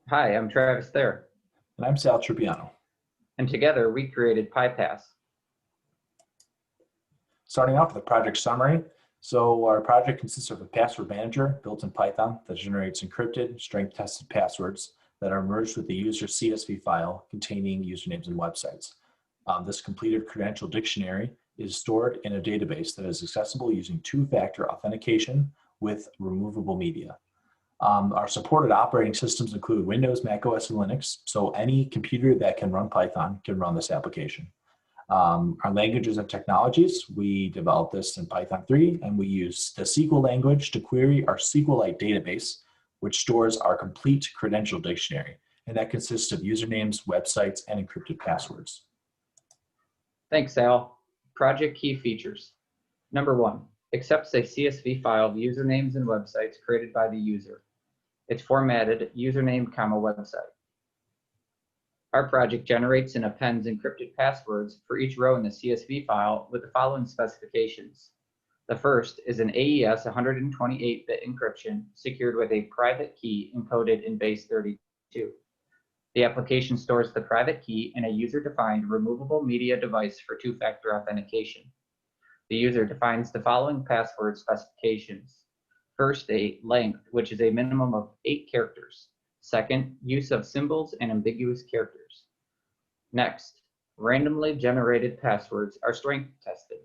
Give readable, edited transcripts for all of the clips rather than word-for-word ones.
Hi, I'm Travis Thayer, And I'm Sal Trupiano. and together we created PyPass. Starting off with a project summary. So our project consists of a password manager built in Python that generates encrypted, strength-tested passwords that are merged with the user's CSV file containing usernames and websites. This completed credential dictionary is stored in a database that is accessible using two-factor authentication with removable media. Our supported operating systems include Windows, Mac OS, and Linux, so any computer that can run Python can run this application. Our languages and technologies, we developed this in Python 3, and we use the SQL language to query our SQLite database, which stores our complete credential dictionary, and that consists of usernames, websites, and encrypted passwords. Thanks, Sal. Project key features. Number 1, accepts a CSV file of usernames and websites created by the user. It's formatted username, website. Our project generates and appends encrypted passwords for each row in the CSV file with the following specifications. The first is an AES 128-bit encryption secured with a private key encoded in base 32. The application stores the private key in a user-defined removable media device for two-factor authentication. The user defines the following password specifications. First, a length, which is a minimum of 8 characters. Second, use of symbols and ambiguous characters. Next, randomly generated passwords are strength tested.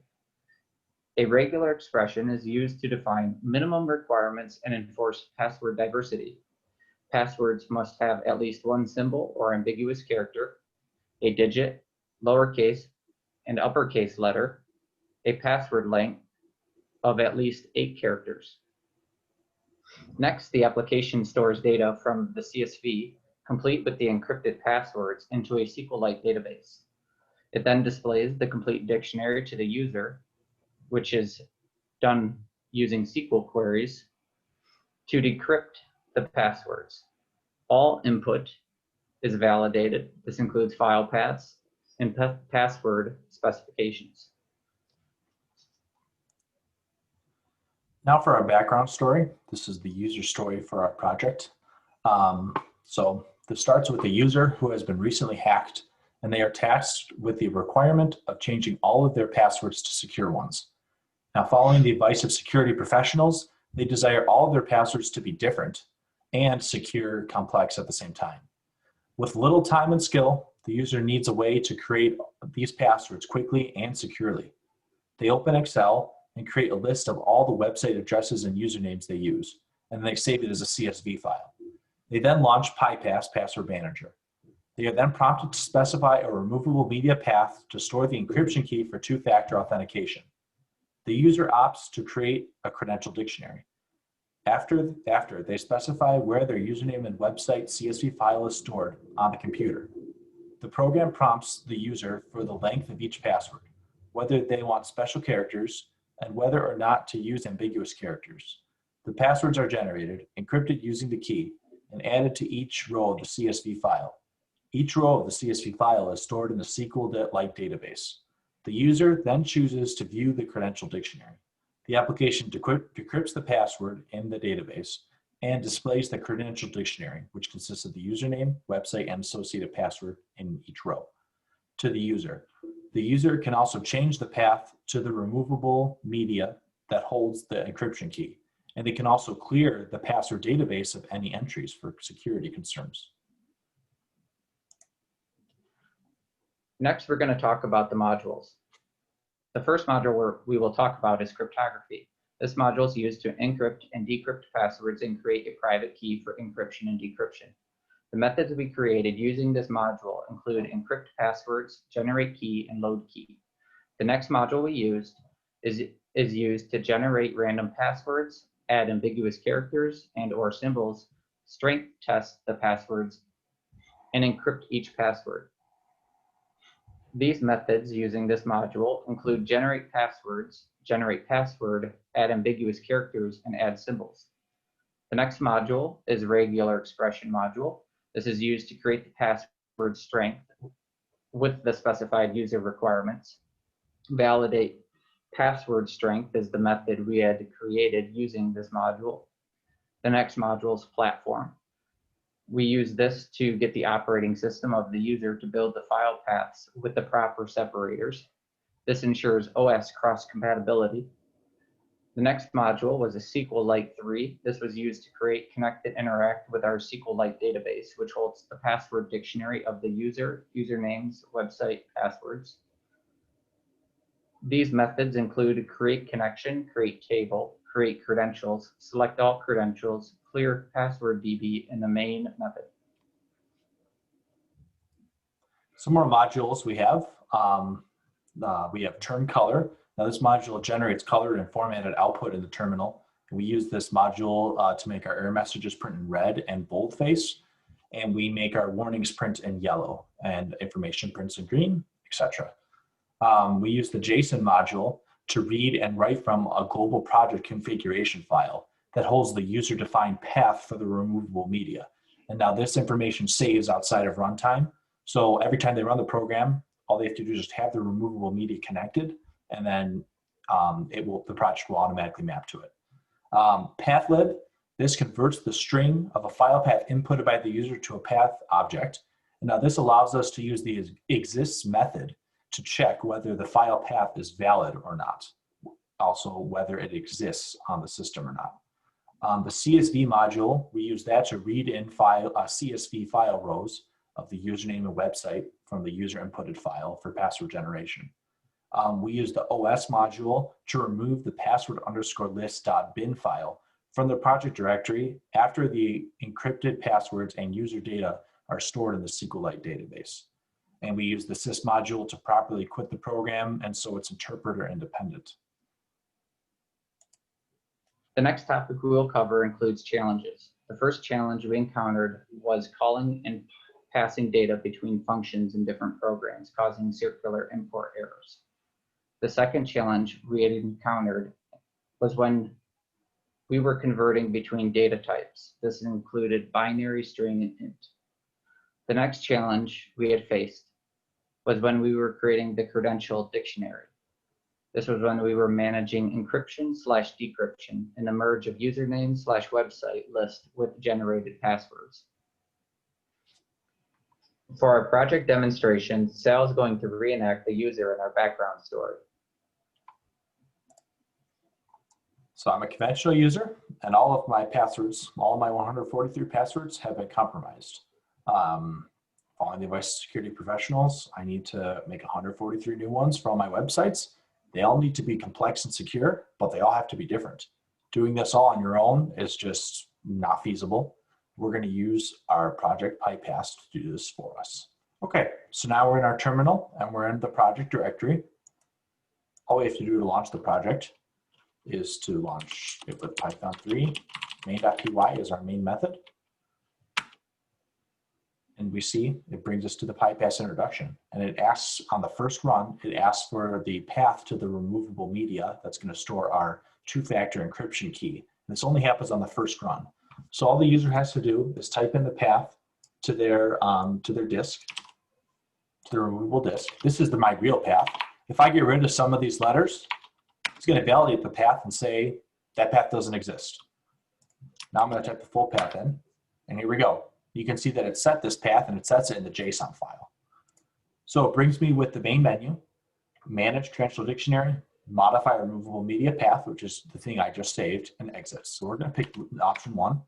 A regular expression is used to define minimum requirements and enforce password diversity. Passwords must have at least one symbol or ambiguous character, a digit, lowercase, and uppercase letter, a password length of at least 8 characters. Next, the application stores data from the CSV, complete with the encrypted passwords, into a SQLite database. It then displays the complete dictionary to the user, which is done using SQL queries to decrypt the passwords. All input is validated. This includes file paths and password specifications. Now for our background story. This is the user story for our project. So this starts with a user who has been recently hacked, and they are tasked with the requirement of changing all of their passwords to secure ones. Now, following the advice of security professionals, they desire all of their passwords to be different and secure, complex at the same time. With little time and skill, the user needs a way to create these passwords quickly and securely. They open Excel and create a list of all the website addresses and usernames they use, and they save it as a CSV file. They then launch PyPass Password Manager. They are then prompted to specify a removable media path to store the encryption key for two-factor authentication. The user opts to create a credential dictionary. After they specify where their username and website CSV file is stored on the computer. The program prompts the user for the length of each password, whether they want special characters, and whether or not to use ambiguous characters. The passwords are generated, encrypted using the key, and added to each row of the CSV file. Each row of the CSV file is stored in the SQLite database. The user then chooses to view the credential dictionary. The application decrypts the password in the database and displays the credential dictionary, which consists of the username, website, and associated password in each row, to the user. The user can also change the path to the removable media that holds the encryption key, and they can also clear the password database of any entries for security concerns. Next, we're going to talk about the modules. The first module we will talk about is cryptography. This module is used to encrypt and decrypt passwords and create a private key for encryption and decryption. The methods we created using this module include encrypt passwords, generate key, and load key. The next module we used is used to generate random passwords, add ambiguous characters and/or symbols, strength test the passwords, and encrypt each password. These methods using this module include generate passwords, generate password, add ambiguous characters, and add symbols. The next module is regular expression module. This is used to create the password strength with the specified user requirements. Validate password strength is the method we had created using this module. The next module is platform. We use this to get the operating system of the user to build the file paths with the proper separators. This ensures OS cross-compatibility. The next module was a SQLite 3. This was used to create, connect, and interact with our SQLite database, which holds the password dictionary of the user, usernames, website, passwords. These methods include create connection, create table, create credentials, select all credentials, clear password DB, and the main method. Some more modules we have. We have turn color. Now this module generates colored and formatted output in the terminal. We use this module to make our error messages print in red and boldface, and we make our warnings print in yellow and information prints in green, etc. We use the JSON module to read and write from a global project configuration file that holds the user-defined path for the removable media. And now this information saves outside of runtime. So every time they run the program, all they have to do is just have the removable media connected, and then the project will automatically map to it. Pathlib, this converts the string of a file path inputted by the user to a path object. And now this allows us to use the exists method to check whether the file path is valid or not. Also, whether it exists on the system or not. The CSV module, we use that to read in CSV file rows of the username and website from the user inputted file for password generation. We use the OS module to remove the password_list.bin file from the project directory after the encrypted passwords and user data are stored in the SQLite database. And we use the sys module to properly quit the program, and so it's interpreter independent. The next topic we will cover includes challenges. The first challenge we encountered was calling and passing data between functions in different programs, causing circular import errors. The second challenge we had encountered was when we were converting between data types. This included binary, string, and int. The next challenge we had faced was when we were creating the credential dictionary. This was when we were managing encryption/decryption and the merge of username/website list with generated passwords. For our project demonstration, Sal is going to reenact the user in our background story. So I'm a conventional user, and all of my passwords, all of my 143 passwords have been compromised. Following the advice of security professionals, I need to make 143 new ones for all my websites. They all need to be complex and secure, but they all have to be different. Doing this all on your own is just not feasible. We're going to use our project PyPass to do this for us. Okay, so now we're in our terminal and we're in the project directory. All we have to do to launch the project is to launch it with Python 3. Main.py is our main method. And we see it brings us to the PyPass introduction. And it asks on the first run, it asks for the path to the removable media that's going to store our two-factor encryption key. And this only happens on the first run. So all the user has to do is type in the path to their disk, to the removable disk. This is my real path. If I get rid of some of these letters, it's going to validate the path and say that path doesn't exist. Now I'm going to type the full path in, and here we go. You can see that it set this path and it sets it in the JSON file. So it brings me with the main menu, manage credential dictionary, modify removable media path, which is the thing I just saved, and exit. So we're going to pick option 1.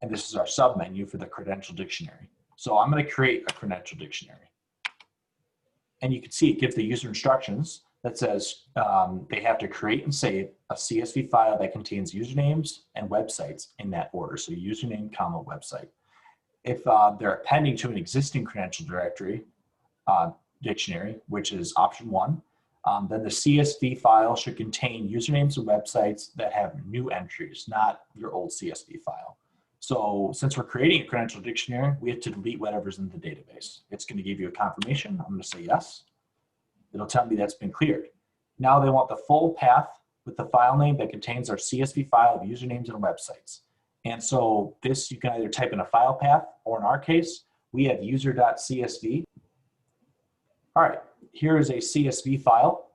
And this is our sub menu for the credential dictionary. So I'm going to create a credential dictionary. And you can see it gives the user instructions that says they have to create and save a CSV file that contains usernames and websites in that order. So username, comma, website. If they're appending to an existing credential directory dictionary, which is option 1, then the CSV file should contain usernames and websites that have new entries, not your old CSV file. So since we're creating a credential dictionary, we have to delete whatever's in the database. It's going to give you a confirmation. I'm going to say yes. It'll tell me that's been cleared. Now they want the full path with the file name that contains our CSV file of usernames and websites. And so this, you can either type in a file path, or in our case, we have user.csv. All right, here is a CSV file.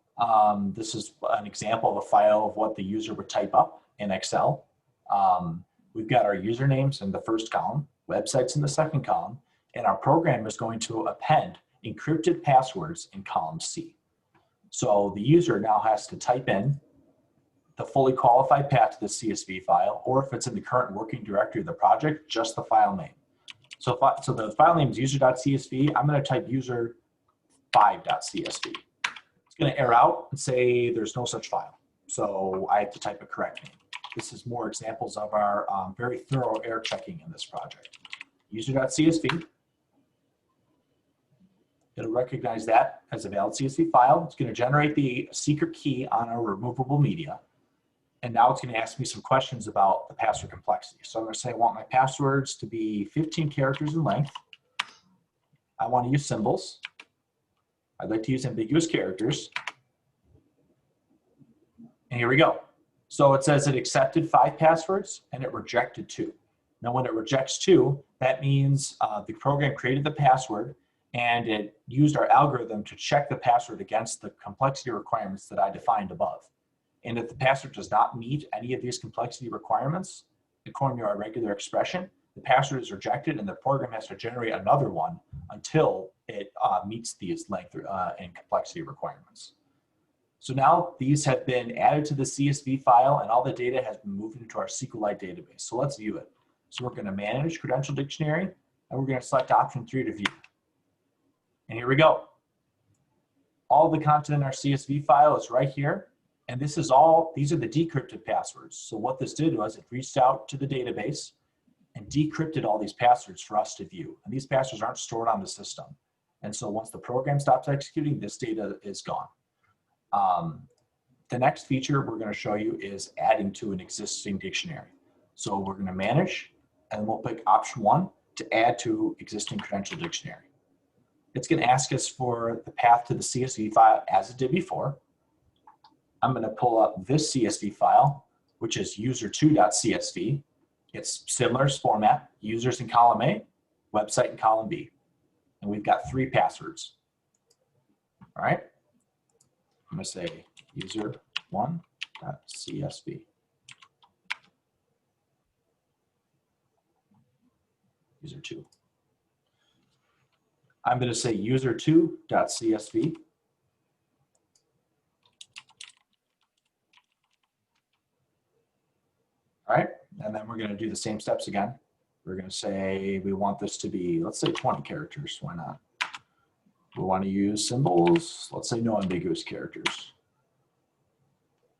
This is an example of a file of what the user would type up in Excel. We've got our usernames in the first column. websites in the second column, and our program is going to append encrypted passwords in column C. So the user now has to type in the fully qualified path to the CSV file, or if it's in the current working directory of the project, just the file name. So the file name is user.csv. I'm going to type user5.csv. It's going to error out and say there's no such file. So I have to type a correct name. This is more examples of our very thorough error checking in this project. User.csv. It'll recognize that as a valid CSV file. It's going to generate the secret key on our removable media. And now it's going to ask me some questions about the password complexity. So I'm going to say I want my passwords to be 15 characters in length. I want to use symbols. I'd like to use ambiguous characters. And here we go. So it says it accepted 5 passwords and it rejected 2. Now when it rejects 2, that means the program created the password and it used our algorithm to check the password against the complexity requirements that I defined above. And if the password does not meet any of these complexity requirements, according to our regular expression, the password is rejected and the program has to generate another one until it meets these length and complexity requirements. So now these have been added to the CSV file and all the data has been moved into our SQLite database. So let's view it. So we're going to manage credential dictionary and we're going to select option 3 to view. And here we go. All the content in our CSV file is right here. And this is these are the decrypted passwords. So what this did was it reached out to the database and decrypted all these passwords for us to view. And these passwords aren't stored on the system. And so once the program stops executing, this data is gone. The next feature we're going to show you is adding to an existing dictionary. So we're going to manage and we'll pick option 1 to add to existing credential dictionary. It's going to ask us for the path to the CSV file as it did before. I'm going to pull up this CSV file, which is user2.csv. It's similar format, users in column A, website in column B. And we've got 3 passwords. All right. I'm going to say user1.csv. User2. I'm going to say user2.csv. All right, and then we're going to do the same steps again. We're going to say we want this to be, let's say 20 characters. Why not? We want to use symbols. Let's say no ambiguous characters.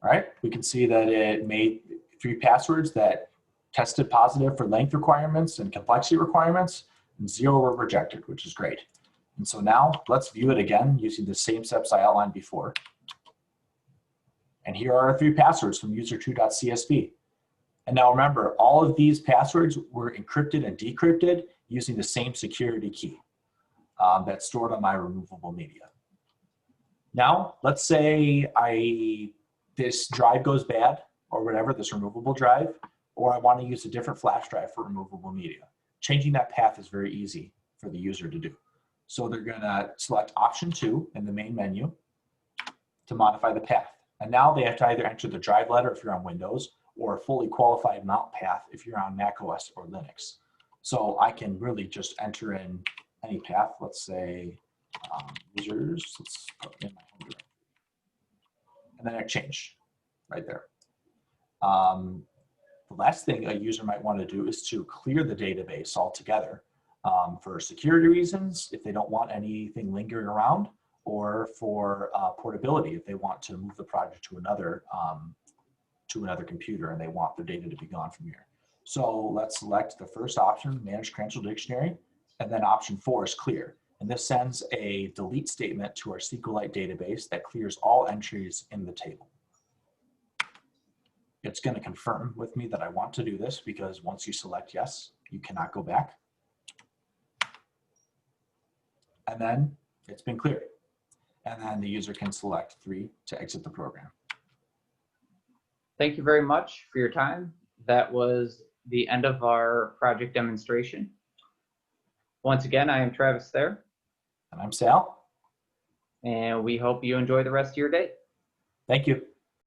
All right, we can see that it made 3 passwords that tested positive for length requirements and complexity requirements, and 0 were rejected, which is great. And so now let's view it again using the same steps I outlined before. And here are our 3 passwords from user2.csv. And now remember, all of these passwords were encrypted and decrypted using the same security key that's stored on my removable media. Now, let's say this drive goes bad or whatever, this removable drive, or I want to use a different flash drive for removable media. Changing that path is very easy for the user to do. So they're going to select option 2 in the main menu to modify the path. And now they have to either enter the drive letter if you're on Windows or a fully qualified mount path if you're on Mac OS or Linux. So I can really just enter in any path. Let's say users, let's put in my home directory. And then it changed right there. The last thing a user might want to do is to clear the database altogether for security reasons, if they don't want anything lingering around, or for portability, if they want to move the project to another computer and they want their data to be gone from here. So let's select the first option, manage credential dictionary, and then option 4 is clear. And this sends a delete statement to our SQLite database that clears all entries in the table. It's going to confirm with me that I want to do this because once you select yes, you cannot go back. And then it's been cleared. And then the user can select 3 to exit the program. Thank you very much for your time. That was the end of our project demonstration. Once again, I am Travis Thayer. And I'm Sal. And we hope you enjoy the rest of your day. Thank you.